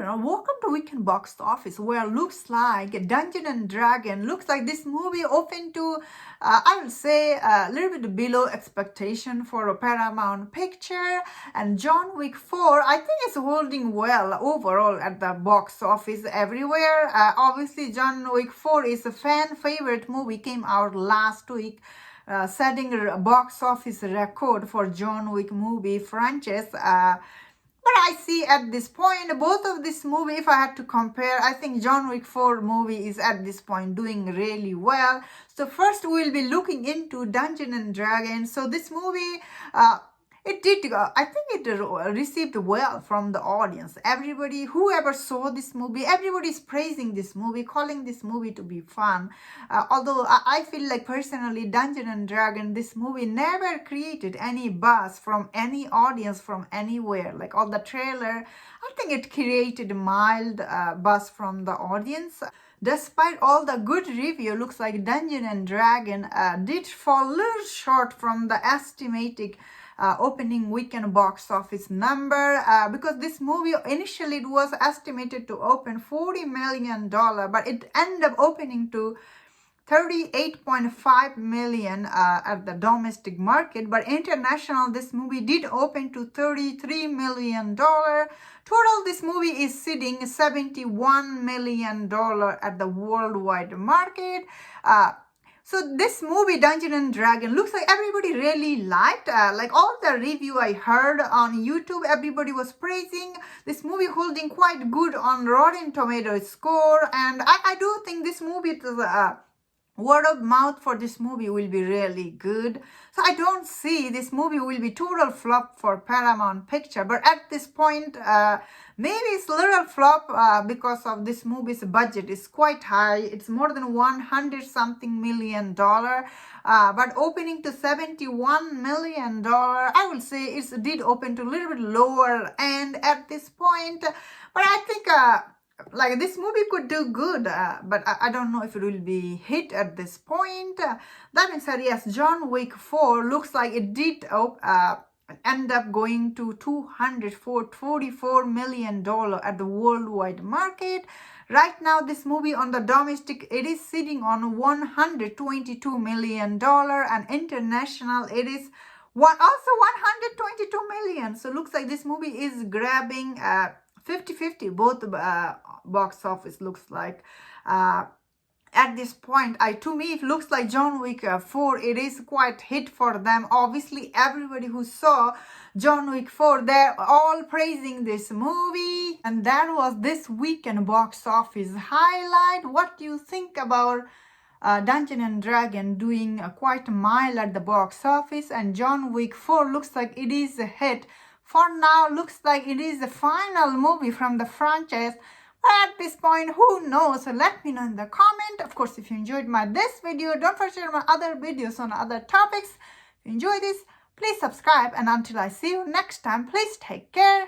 children, welcome to Weekend Box Office, where looks like Dungeon and Dragon looks like this movie open to, I will say, a little bit below expectation for a Paramount Picture. And John Wick 4, I think it's holding well overall at the box office everywhere. Obviously, John Wick 4 is a fan favorite movie, came out last week. Setting a box office record for John Wick movie franchise. But I see at this point, both of this movie, if I had to compare, I think John Wick 4 movie is at this point doing really well. So first we'll be looking into Dungeon and Dragons. So this movie, it did, I think it received well from the audience. Everybody, whoever saw this movie, everybody is praising this movie, calling this movie to be fun. Although I feel like personally, Dungeon and Dragon, this movie never created any buzz from any audience from anywhere. Like all the trailer, I think it created mild buzz from the audience. Despite all the good review, looks like Dungeon and Dragon did fall a little short from the estimated opening weekend box office number, because this movie initially it was estimated to open $40 million, but it ended up opening to 38.5 million at the domestic market. But international, this movie did open to $33 million. Total, this movie is sitting $71 million at the worldwide market. So this movie, Dungeon and Dragon, looks like everybody really liked. Like all the review I heard on YouTube, everybody was praising this movie, holding quite good on Rotten Tomatoes score. And I do think this movie, word of mouth for this movie will be really good. So I don't see this movie will be total flop for Paramount Picture. But at this point, maybe it's a little flop because of this movie's budget is quite high. It's more than 100 something million dollar. But opening to $71 million, I will say it did open to a little bit lower end at this point. But I think like this movie could do good, but I don't know if it will be hit at this point. That being said, yes, John Wick 4 looks like it did end up going to $244 million at the worldwide market. Right now, this movie on the domestic, it is sitting on $122 million, and international, it is also $122 million. So looks like this movie is grabbing 50-50, both box office looks like. At this point, to me, it looks like John Wick 4, it is quite hit for them. Obviously, everybody who saw John Wick 4, they're all praising this movie. And that was this weekend box office highlight. What do you think about Dungeon and Dragon doing quite mild at the box office? And John Wick 4 looks like it is a hit. For now, looks like it is the final movie from the franchise. But at this point, who knows? So let me know in the comment. Of course, if you enjoyed this video, don't forget to share my other videos on other topics. If you enjoy this, please subscribe. And until I see you next time, please take care.